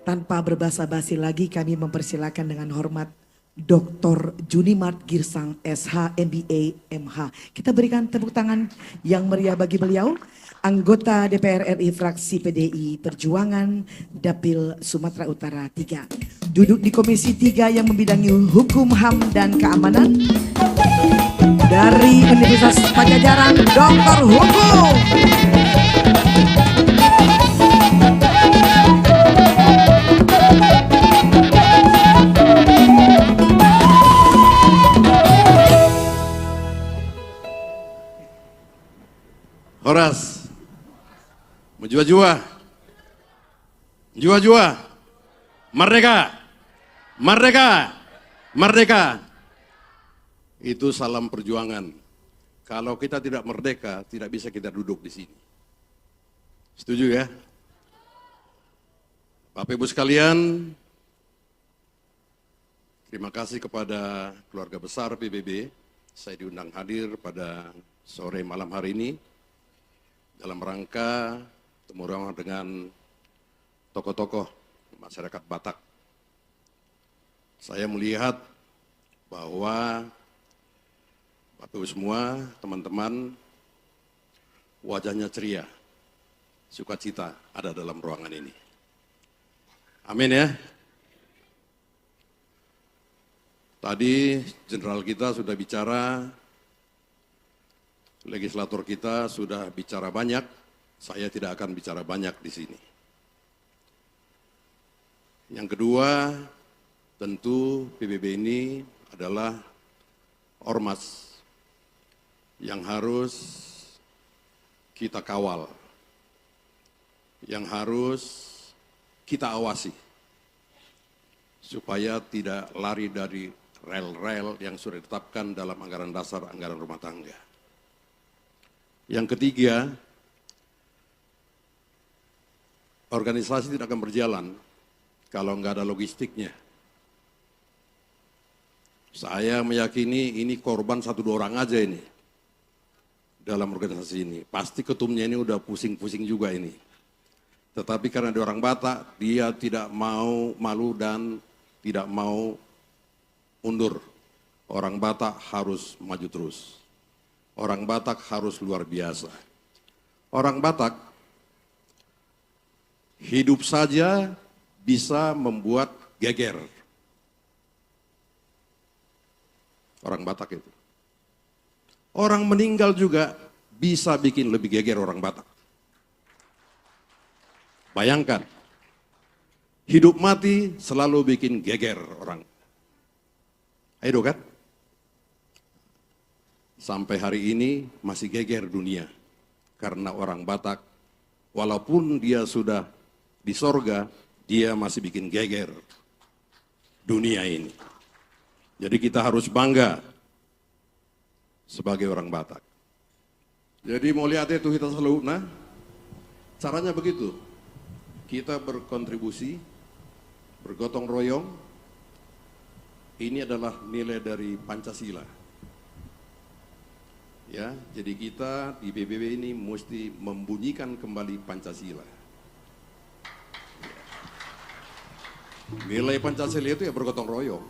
Tanpa berbasa-basi lagi kami mempersilakan dengan hormat Dr. Junimart Girsang SH MBA MH. Kita berikan tepuk tangan yang meriah bagi beliau. Anggota DPR RI fraksi PDI Perjuangan Dapil Sumatera Utara 3. Duduk di Komisi 3 yang membidangi Hukum, HAM dan Keamanan. Dari Universitas Pajajaran Dr. Hukum. Horas, menjua-jua, jua-jua, merdeka, merdeka, merdeka. Itu salam perjuangan. Kalau kita tidak merdeka, tidak bisa kita duduk di sini. Setuju ya? Bapak Ibu sekalian, terima kasih kepada keluarga besar PBB. Saya diundang hadir pada sore malam hari ini dalam rangka temu ruang dengan tokoh-tokoh masyarakat Batak. Saya melihat bahwa Bapak Ibu semua, teman-teman, wajahnya ceria, sukacita ada dalam ruangan ini. Amin ya. Tadi jenderal kita sudah bicara, legislator kita sudah bicara banyak, saya tidak akan bicara banyak di sini. Yang kedua, tentu PBB ini adalah ormas yang harus kita kawal, yang harus kita awasi, supaya tidak lari dari rel-rel yang sudah ditetapkan dalam anggaran dasar anggaran rumah tangga. Yang ketiga, organisasi tidak akan berjalan kalau nggak ada logistiknya. Saya meyakini ini korban 1-2 orang aja ini dalam organisasi ini. Pasti ketumnya ini udah pusing-pusing juga ini. Tetapi karena dia orang Batak, dia tidak mau malu dan tidak mau undur. Orang Batak harus maju terus. Orang Batak harus luar biasa. Orang Batak hidup saja bisa membuat geger. Orang Batak itu. Orang meninggal juga bisa bikin lebih geger orang Batak. Bayangkan, hidup mati selalu bikin geger orang. Ayo kan? Sampai hari ini masih geger dunia. Karena orang Batak, walaupun dia sudah di sorga, dia masih bikin geger dunia ini. Jadi kita harus bangga sebagai orang Batak. Jadi mau lihat itu kita selalu, nah caranya begitu. Kita berkontribusi, bergotong royong. Ini adalah nilai dari Pancasila. Ya, jadi kita di PBB ini mesti membunyikan kembali Pancasila. Nilai Pancasila itu ya bergotong royong.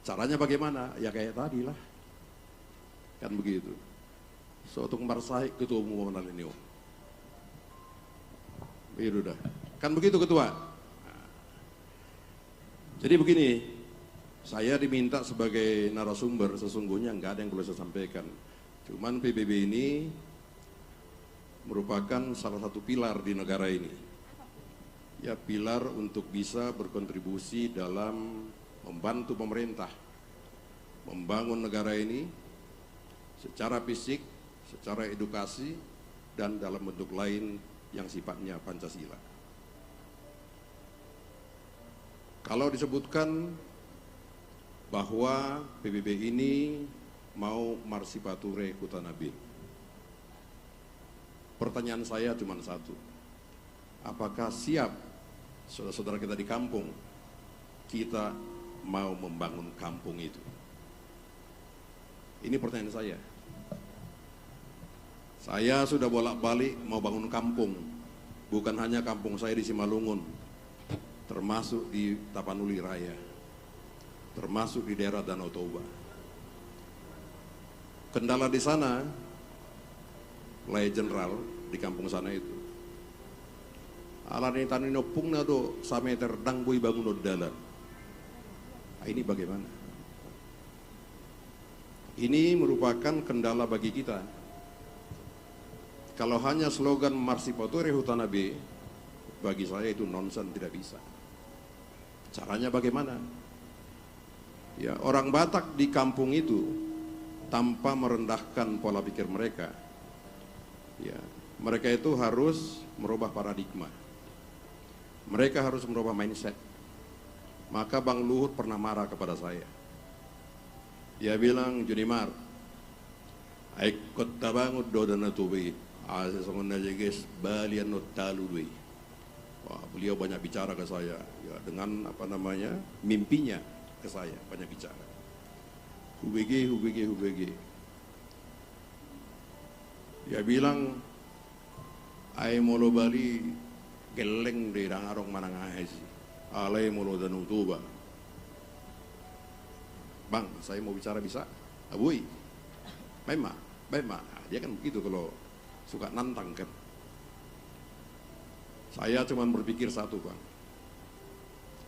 Caranya bagaimana? Ya kayak tadi lah. Kan begitu. Suatu kembar sahik ketua umum ini. Begitu dah. Kan begitu ketua. Jadi begini, saya diminta sebagai narasumber, sesungguhnya nggak ada yang perlu saya sampaikan. Cuman PBB ini merupakan salah satu pilar di negara ini. Ya, pilar untuk bisa berkontribusi dalam membantu pemerintah membangun negara ini secara fisik, secara edukasi, dan dalam bentuk lain yang sifatnya Pancasila. Kalau disebutkan bahwa PBB ini mau Marsipature Kutanabin, pertanyaan saya cuma satu, apakah siap saudara-saudara kita di kampung, kita mau membangun kampung itu? Ini pertanyaan saya. Saya sudah bolak-balik mau bangun kampung, bukan hanya kampung saya di Simalungun, termasuk di Tapanuli Raya, termasuk di daerah Danau Toba. Kendala di sana, Lay Jenderal di kampung sana itu. Alani tanino pungna do sameter dang bui bangun dalan. Ini bagaimana? Ini merupakan kendala bagi kita. Kalau hanya slogan Marsipatore Hutanabe, bagi saya itu nonsen, tidak bisa. Caranya bagaimana? Ya, orang Batak di kampung itu tanpa merendahkan pola pikir mereka, ya, mereka itu harus merubah paradigma. Mereka harus merubah mindset. Maka Bang Luhut pernah marah kepada saya. Dia bilang, Junimar, aikot tabangud do dana tuwi, asa songon aja guys, balian not talului. Wah, beliau banyak bicara ke saya, ya, dengan apa namanya mimpinya ke saya banyak bicara. Hubege. Dia bilang, ai molo Bali geleng de rangarong manangahesi, alai molo Danau Toba. Bang, saya mau bicara bisa? Abui, Bema. Dia kan begitu kalau suka nantang kan. Saya cuma berpikir satu, Bang.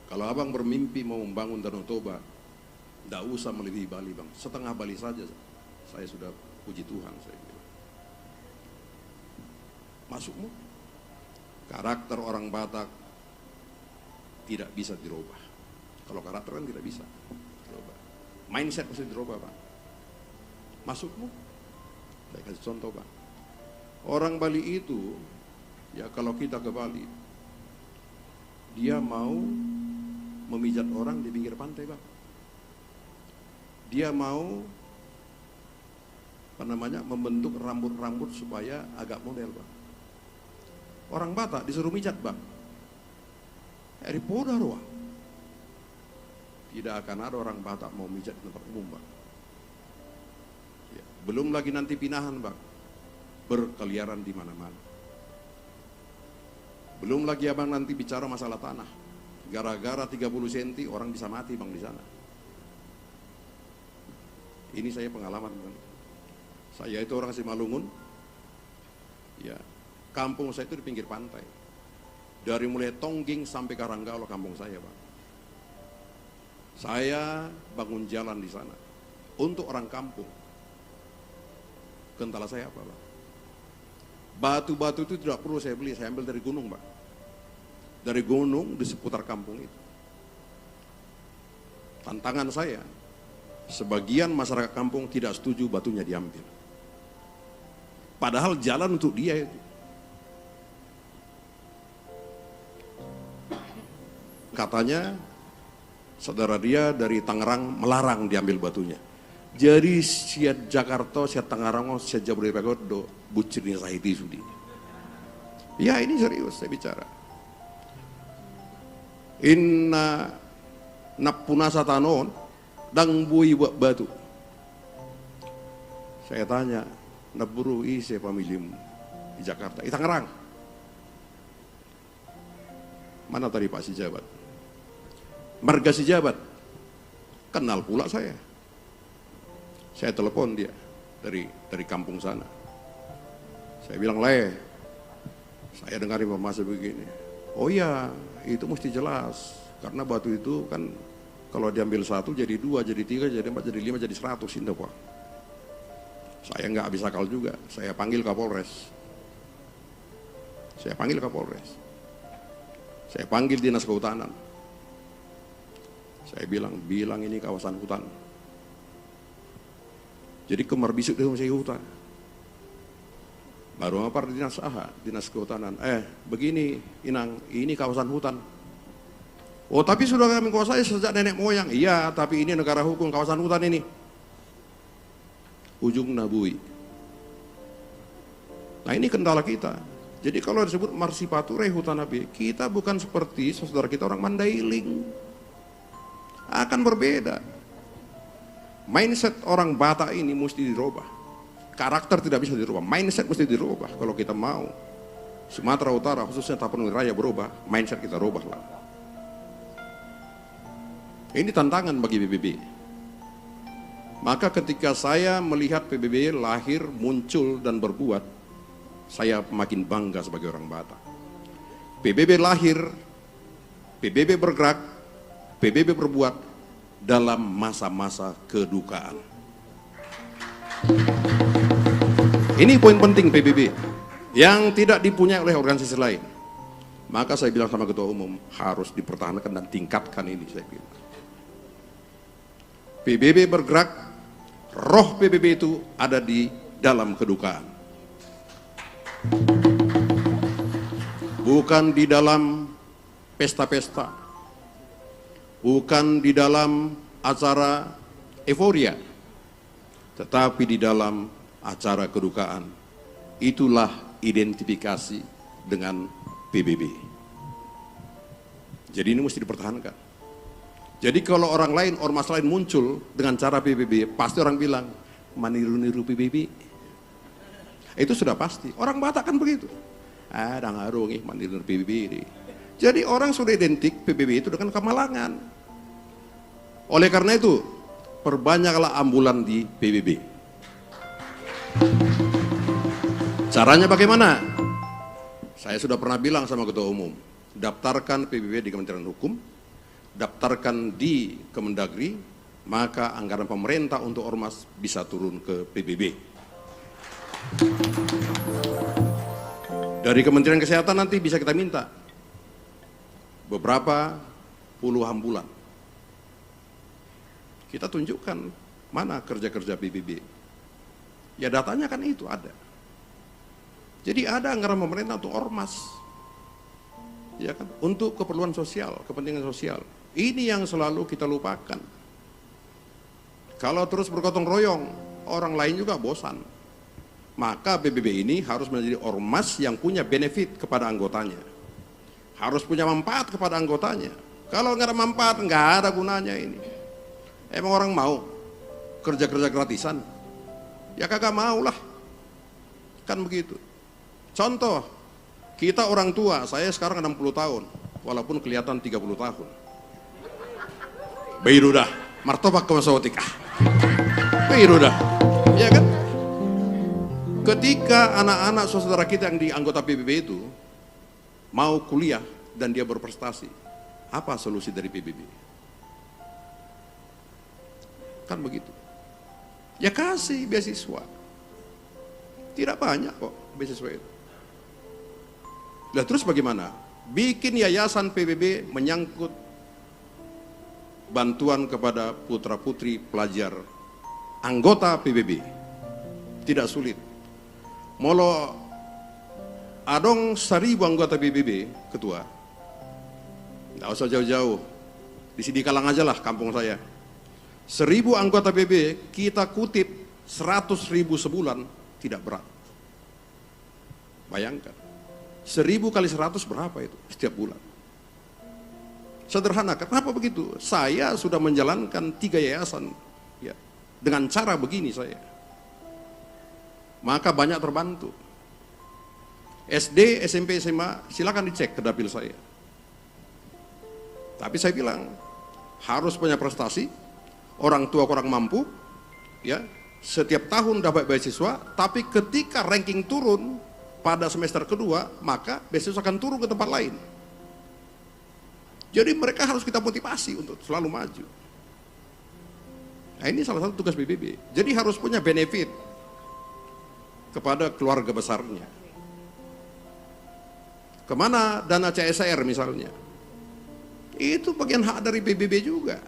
Kalau abang bermimpi mau membangun Danau Toba, tidak usah melebihi Bali, Bang. Setengah Bali saja, saya sudah puji Tuhan. Saya bilang. Masukmu? Karakter orang Batak tidak bisa dirubah. Kalau karakter kan tidak bisa dirubah. Mindset mesti dirubah, Bang. Masukmu? Saya kasih contoh, Bang. Orang Bali itu, ya kalau kita ke Bali, dia mau memijat orang di pinggir pantai, Bang. Dia mau apa namanya membentuk rambut-rambut supaya agak model, Bang. Orang Batak disuruh mijat, Bang. Eri podar, Bang. Tidak akan ada orang Batak mau mijat di tempat umum, Bang. Ya, belum lagi nanti pinahan, Bang. Berkeliaran di mana-mana. Belum lagi abang nanti bicara masalah tanah. Gara-gara 30 cm orang bisa mati, Bang, di sana. Ini saya pengalaman, Bang. Saya itu orang Simalungun. Ya, kampung saya itu di pinggir pantai. Dari mulai Tongging sampai Karanggalo kampung saya, Bang. Saya bangun jalan di sana. Untuk orang kampung. Kendala saya apa, Bang? Batu-batu itu tidak perlu saya beli, saya ambil dari gunung, Bang. Dari gunung di seputar kampung itu. Tantangan saya, sebagian masyarakat kampung tidak setuju batunya diambil. Padahal jalan untuk dia itu. Katanya, saudara dia dari Tangerang melarang diambil batunya. Jadi siat Jakarta, siat Tangerang, siat Jabodetabek do bucirnya sahiti sudi. Ya ini serius saya bicara. Inna napunasa tanon dang bui buat batu. Saya tanya, naburu ise pamilimu di Jakarta, di Tangerang. Mana tadi Pak Sijabat? Marga Sijabat. Kenal pula saya. Saya telepon dia dari kampung sana. Saya bilang, "Le, saya dengar informasi begini." "Oh iya, itu mesti jelas. Karena batu itu kan kalau diambil satu jadi 2, jadi 3, jadi 4, jadi 5, jadi 100 ini, Pak." Saya nggak habis akal juga. Saya panggil Kapolres. Saya panggil Dinas Kehutanan. Saya bilang ini kawasan hutan. Jadi kemar bisuk di masih hutan. Baru apa Dinas Kehutanan. Begini Inang, ini kawasan hutan. Oh tapi sudah kami kuasai sejak nenek moyang. Iya, tapi ini negara hukum, kawasan hutan ini. Ujung Nabui. Nah ini kendala kita. Jadi kalau disebut Marsipatore Hutanabe, kita bukan seperti saudara kita orang Mandailing. Akan berbeda. Mindset orang Batak ini mesti dirubah. Karakter tidak bisa dirubah, mindset mesti dirubah. Kalau kita mau Sumatera Utara, khususnya Tapanuli Raya berubah, mindset kita rubahlah. Ini tantangan bagi PBB. Maka ketika saya melihat PBB lahir, muncul, dan berbuat, saya makin bangga sebagai orang Batak. PBB lahir, PBB bergerak, PBB berbuat dalam masa-masa kedukaan. Ini poin penting PBB yang tidak dipunyai oleh organisasi lain. Maka saya bilang sama Ketua Umum, harus dipertahankan dan tingkatkan ini, saya bilang. PBB bergerak, roh PBB itu ada di dalam kedukaan. Bukan di dalam pesta-pesta, bukan di dalam acara euforia, tetapi di dalam acara kedukaan. Itulah identifikasi dengan PBB. Jadi ini mesti dipertahankan. Jadi kalau orang lain, ormas lain muncul dengan cara PBB, pasti orang bilang, maniru-niru PBB. Itu sudah pasti. Orang Batak kan begitu. Ada ngaruh nih maniru PBB ini. Jadi orang sudah identik PBB itu dengan kemalangan. Oleh karena itu, perbanyaklah ambulan di PBB. Caranya bagaimana? Saya sudah pernah bilang sama Ketua Umum, daftarkan PBB di Kementerian Hukum, daftarkan di Kemendagri, maka anggaran pemerintah untuk ormas bisa turun ke PBB. Dari Kementerian Kesehatan nanti bisa kita minta beberapa puluh ambulan. Kita tunjukkan mana kerja-kerja PBB. Ya datanya kan itu ada. Jadi ada anggaran pemerintah untuk ormas, ya kan, untuk keperluan sosial, kepentingan sosial. Ini yang selalu kita lupakan. Kalau terus bergotong royong, orang lain juga bosan. Maka PBB ini harus menjadi ormas yang punya benefit kepada anggotanya, harus punya manfaat kepada anggotanya. Kalau nggak ada manfaat, nggak ada gunanya ini. Emang orang mau kerja-kerja gratisan? Ya kagak mau lah, kan begitu. Contoh, kita orang tua, saya sekarang 60 tahun, walaupun kelihatan 30 tahun. Bairudah, martabak kemasawatikah. Bairudah, ya kan? Ketika anak-anak saudara kita yang di anggota PBB itu mau kuliah dan dia berprestasi, apa solusi dari PBB? Kan begitu. Ya kasih beasiswa. Tidak banyak kok beasiswa itu. Lah terus bagaimana? Bikin yayasan PBB menyangkut bantuan kepada putra-putri pelajar anggota PBB. Tidak sulit. Molo adong 1000 anggota PBB, ketua. Nggak usah jauh-jauh. Di sini Kalang aja lah kampung saya. 1000 anggota PBB kita kutip 100.000 sebulan, tidak berat. Bayangkan. 1000 kali 100 berapa itu setiap bulan? Sederhana, kenapa begitu? Saya sudah menjalankan 3 yayasan ya, dengan cara begini saya. Maka banyak terbantu. SD, SMP, SMA, silakan dicek ke dapil saya. Tapi saya bilang, harus punya prestasi, orang tua kurang mampu, ya, setiap tahun dapat beasiswa, tapi ketika ranking turun, pada semester kedua, maka beasiswa akan turun ke tempat lain. Jadi mereka harus kita motivasi untuk selalu maju. Nah ini salah satu tugas PBB. Jadi harus punya benefit kepada keluarga besarnya. Kemana dana CSR misalnya? Itu bagian hak dari PBB juga.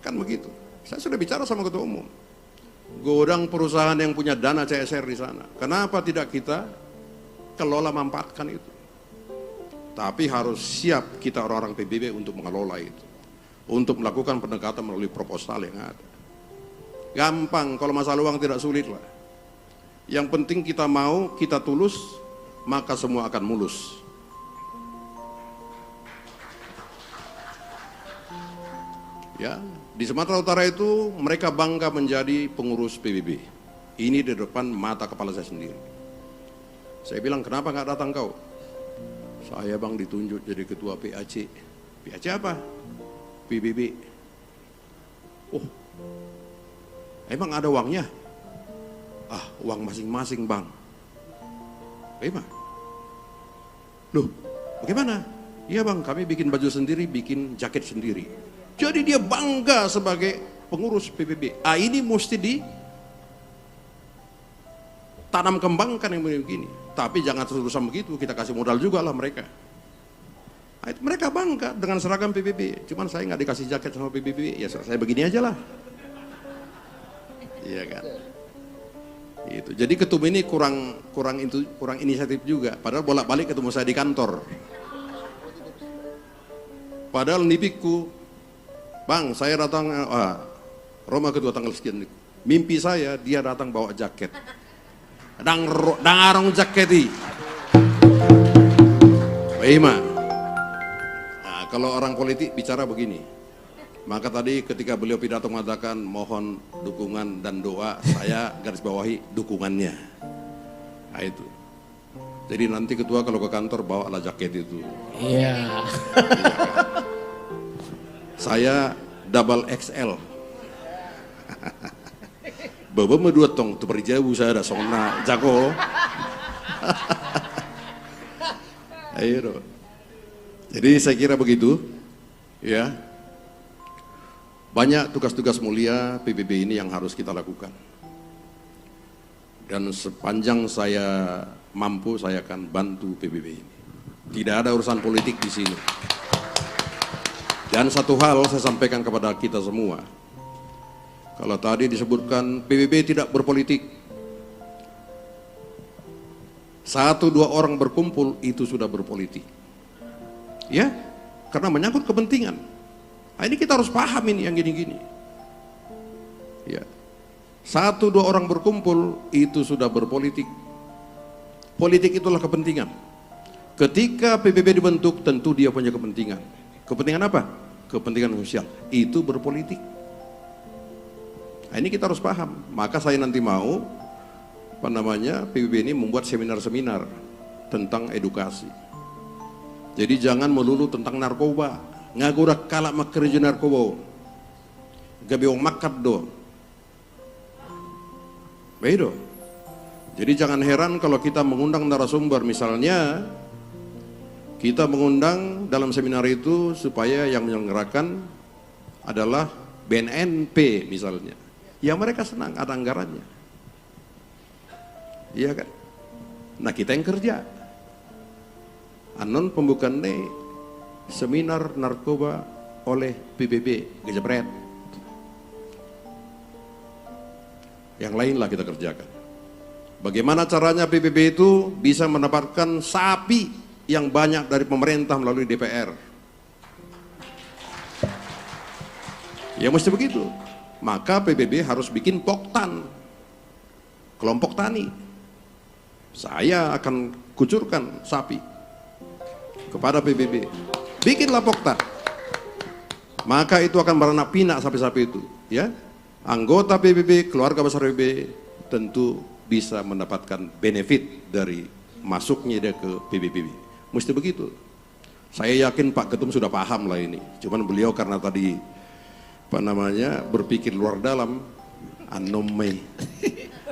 Kan begitu. Saya sudah bicara sama Ketua Umum. Godang perusahaan yang punya dana CSR di sana. Kenapa tidak kita kelola manfaatkan itu? Tapi harus siap kita orang-orang PBB untuk mengelola itu. Untuk melakukan pendekatan melalui proposal yang ada. Gampang, kalau masalah uang tidak sulit lah. Yang penting kita mau, kita tulus, maka semua akan mulus. Ya, di Sumatera Utara itu mereka bangga menjadi pengurus PBB. Ini di depan mata kepala saya sendiri. Saya bilang, kenapa nggak datang kau? Saya bang ditunjuk jadi ketua PAC. PAC apa? PBB. Oh, emang ada uangnya? Ah, uang masing-masing bang. Bagaimana? Loh, bagaimana? Iya bang, kami bikin baju sendiri, bikin jaket sendiri. Jadi dia bangga sebagai pengurus PBB. Ah, ini mesti ditanam kembangkan yang begini. Tapi jangan terus-terusan begitu, kita kasih modal juga lah mereka. Nah, itu mereka bangga dengan seragam PBB. Cuman saya nggak dikasih jaket sama PBB, ya saya begini aja lah. Iya kan? Itu. Jadi ketum ini kurang inisiatif juga. Padahal bolak-balik ketemu saya di kantor. Padahal nipikku, bang saya datang, Roma kedua tanggal sekian. Mimpi saya dia datang bawa jaket. Arong jaketi. Bagaimana? Nah, kalau orang politik bicara begini. Maka tadi ketika beliau pidato mengatakan mohon dukungan dan doa, saya garis bawahi dukungannya. Nah itu. Jadi nanti ketua kalau ke kantor bawalah jaket itu. Iya. Saya double XL. Bawa dua tong, tu jauh saya ada sona jago. Ayo. Jadi saya kira begitu, ya. Banyak tugas-tugas mulia PBB ini yang harus kita lakukan. Dan sepanjang saya mampu, saya akan bantu PBB ini. Tidak ada urusan politik di sini. Dan satu hal saya sampaikan kepada kita semua. Kalau tadi disebutkan PBB tidak berpolitik. 1-2 orang berkumpul itu sudah berpolitik. Ya, karena menyangkut kepentingan. Nah, ini kita harus paham ini yang gini-gini. Ya. 1-2 orang berkumpul itu sudah berpolitik. Politik itulah kepentingan. Ketika PBB dibentuk tentu dia punya kepentingan. Kepentingan apa? Kepentingan sosial. Itu berpolitik. Nah, ini kita harus paham. Maka saya nanti mau PBB ini membuat seminar-seminar tentang edukasi. Jadi jangan melulu tentang narkoba. Ngagurak kalak makerja narkoba. Gabi wong makat do. Bedo. Jadi jangan heran kalau kita mengundang narasumber, misalnya kita mengundang dalam seminar itu supaya yang menyelenggarakan adalah BNNP misalnya. Ya mereka senang, ada anggarannya. Iya kan? Nah kita yang kerja. Anon pembukaan nih seminar narkoba oleh PBB Gejebret. Yang lainlah kita kerjakan. Bagaimana caranya PBB itu bisa mendapatkan sapi yang banyak dari pemerintah melalui DPR? Ya mesti begitu. Maka PBB harus bikin poktan, kelompok tani. Saya akan kucurkan sapi kepada PBB. Bikinlah poktan. Maka itu akan beranak pinak sapi-sapi itu, ya. Anggota PBB, keluarga besar PBB tentu bisa mendapatkan benefit dari masuknya dia ke PBB. Mesti begitu. Saya yakin Pak Ketum sudah paham lah ini. Cuman beliau karena tadi berpikir luar dalam, anomai.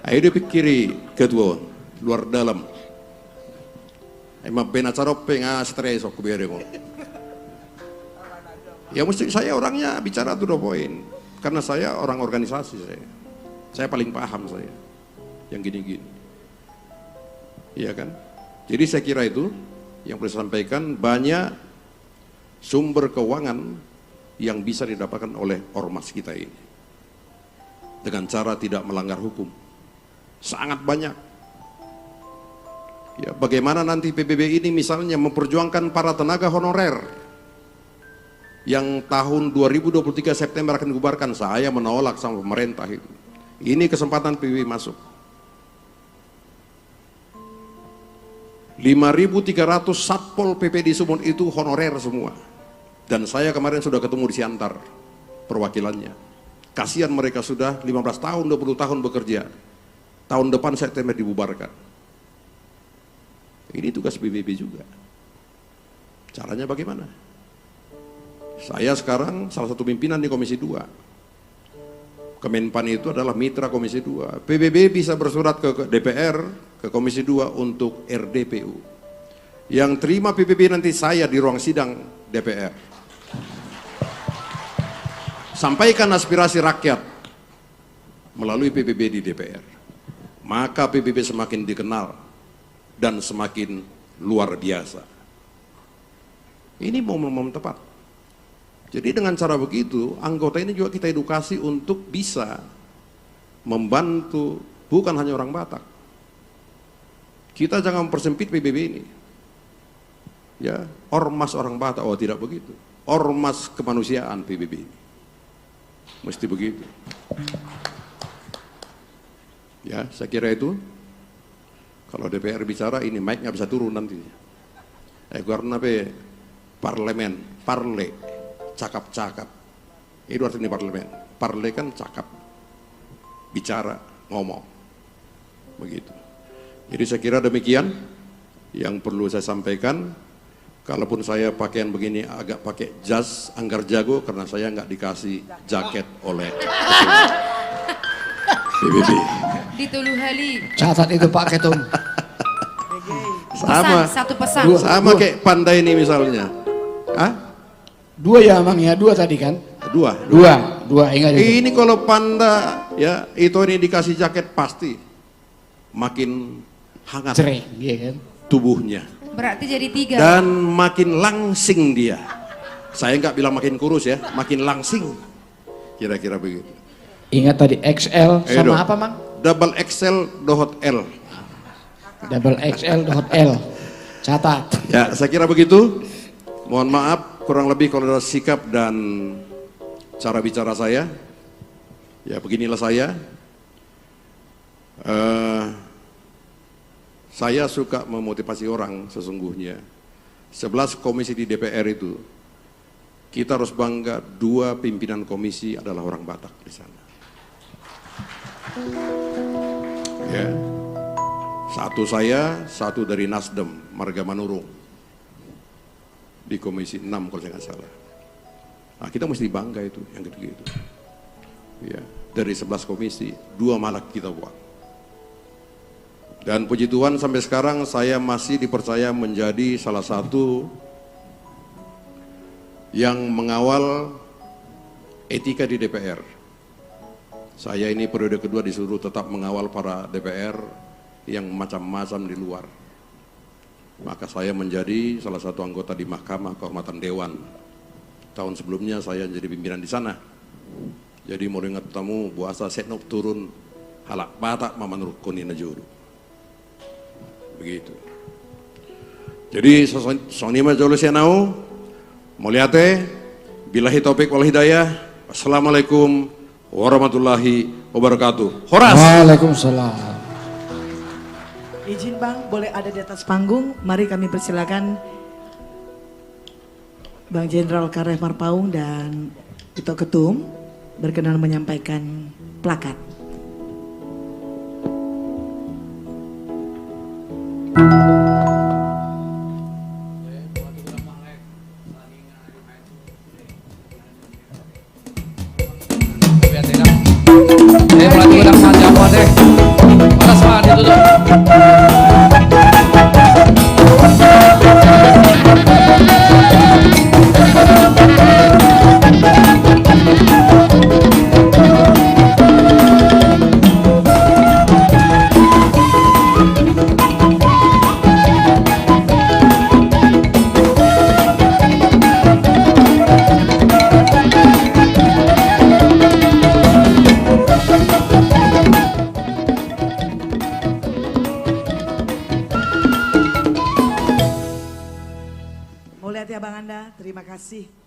Ayo dia pikiri ketua luar dalam. Emang pena carope stres aku biar kok. Ya mesti saya orangnya bicara to the point. Karena saya orang organisasi saya paling paham saya yang gini-gini. Iya kan? Jadi saya kira itu yang perlu saya sampaikan, banyak sumber keuangan yang bisa didapatkan oleh ormas kita ini dengan cara tidak melanggar hukum. Sangat banyak. Ya, bagaimana nanti PBB ini misalnya memperjuangkan para tenaga honorer yang tahun 2023 September akan dibubarkan, saya menolak sama pemerintah itu. Ini kesempatan PBB masuk. 5.300 satpol PP di Sumut itu honorer semua. Dan saya kemarin sudah ketemu di Siantar perwakilannya. Kasihan mereka sudah 15 tahun, 20 tahun bekerja. Tahun depan September dibubarkan. Ini tugas PBB juga. Caranya bagaimana? Saya sekarang salah satu pimpinan di Komisi 2. Kemenpan itu adalah mitra Komisi 2. PBB bisa bersurat ke DPR, ke Komisi 2 untuk RDPU. Yang terima PBB nanti saya di ruang sidang DPR. Sampaikan aspirasi rakyat melalui PBB di DPR. Maka PBB semakin dikenal dan semakin luar biasa. Ini momen-momen tepat. Jadi dengan cara begitu, anggota ini juga kita edukasi untuk bisa membantu bukan hanya orang Batak. Kita jangan mempersempit PBB ini. Ya, ormas orang Batak, oh tidak begitu. Ormas kemanusiaan PBB ini. Mesti begitu. Ya, saya kira itu. Kalau DPR bicara ini mic-nya bisa turun nanti. Karena parlemen, parle, cakap-cakap. Itu artinya parlemen. Parle kan cakap, bicara, ngomong. Begitu. Jadi saya kira demikian yang perlu saya sampaikan. Kalaupun saya pakaian begini agak pakai jas anggar jago karena saya nggak dikasih jaket oleh PBB. Dituluhali. Catat itu Pak Ketum. Sama, Satu pesan. sama kayak pandai ini misalnya. Hah? 2 ya Mang ya, 2 tadi kan? 2. 2 ingat itu. Ini kalau panda ya itu ini dikasih jaket pasti makin hangat Cereng, iya kan? tubuhnya Berarti jadi 3. dan makin langsing dia. Saya nggak bilang makin kurus ya, makin langsing. Kira-kira begitu. Ingat tadi XL Ayo sama dong. apa Mang? Double XL dohot L. Double XL dot L. Catat. Ya, saya kira begitu. Mohon maaf kurang lebih kalau ada sikap dan cara bicara saya. Ya, beginilah saya. Saya suka memotivasi orang sesungguhnya. 11 komisi di DPR itu, kita harus bangga 2 pimpinan komisi adalah orang Batak di sana. Ya. Satu saya, satu dari Nasdem, Marga Manurung. Di komisi 6 kalau saya nggak salah. Nah, kita mesti bangga itu, yang gitu-gitu. Ya, dari 11 komisi, 2 malah kita buat. Dan puji Tuhan sampai sekarang saya masih dipercaya menjadi salah satu yang mengawal etika di DPR. Saya ini periode kedua disuruh tetap mengawal para DPR yang macam-macam di luar. Maka saya menjadi salah satu anggota di Mahkamah Kehormatan Dewan. Tahun sebelumnya saya jadi pimpinan di sana. Jadi mau ingat tamu buasa setnop turun halak Batak mamanuruk kunina juru. Begitu. Jadi sonima jolo senau mulyate billahi taufik wal hidayah. Assalamualaikum warahmatullahi wabarakatuh. Horas. Waalaikumsalam. Izin Bang, boleh ada di atas panggung. Mari kami persilakan Bang Jenderal Karef Marpaung dan Tito Ketum berkenan menyampaikan plakat. Mulai udah saja apa deh. Panas banget itu tuh. Mau lihat ya Bang Anda, terima kasih.